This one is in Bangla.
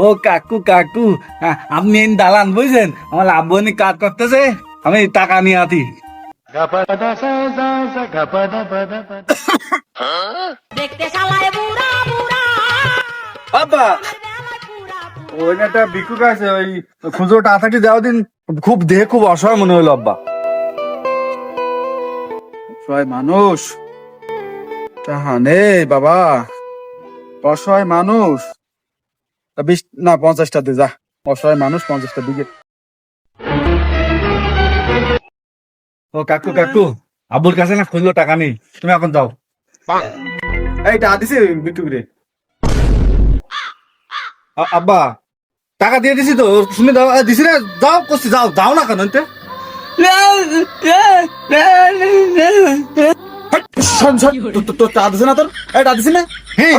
ও কাকু কাকু, আপনি দালান বুঝছেন, আমার আব্বু কাজ করতেছে, আমি টাকা নিয়ে আতি। আব্বা ওই একটা ভিক্ষুক আছে, ওই খুঁজো টাকাটি দেওয়া দিন, খুব দেহে খুব অসহায় মনে হলো আব্বা। অসহায় মানুষ তাহা নেই বাবা, অসহায় মানুষ 20 না 50টা দে যা, অসহায় মানুষ 50টা দিকে। ও কাকু কাকু, আব্বুর কাছে না খুঁজলো টাকা নেই, তুমি এখন যাও। এই টাকা দিছে ভিক্ষুক রে। আব্বা টাকা দিয়ে দিছি তো, শুনে দাও, দিছি না, যাও করছি, যাও যাও না কেন তোর টাকা দিছে না, তোর টাকা দিছি না, হ্যাঁ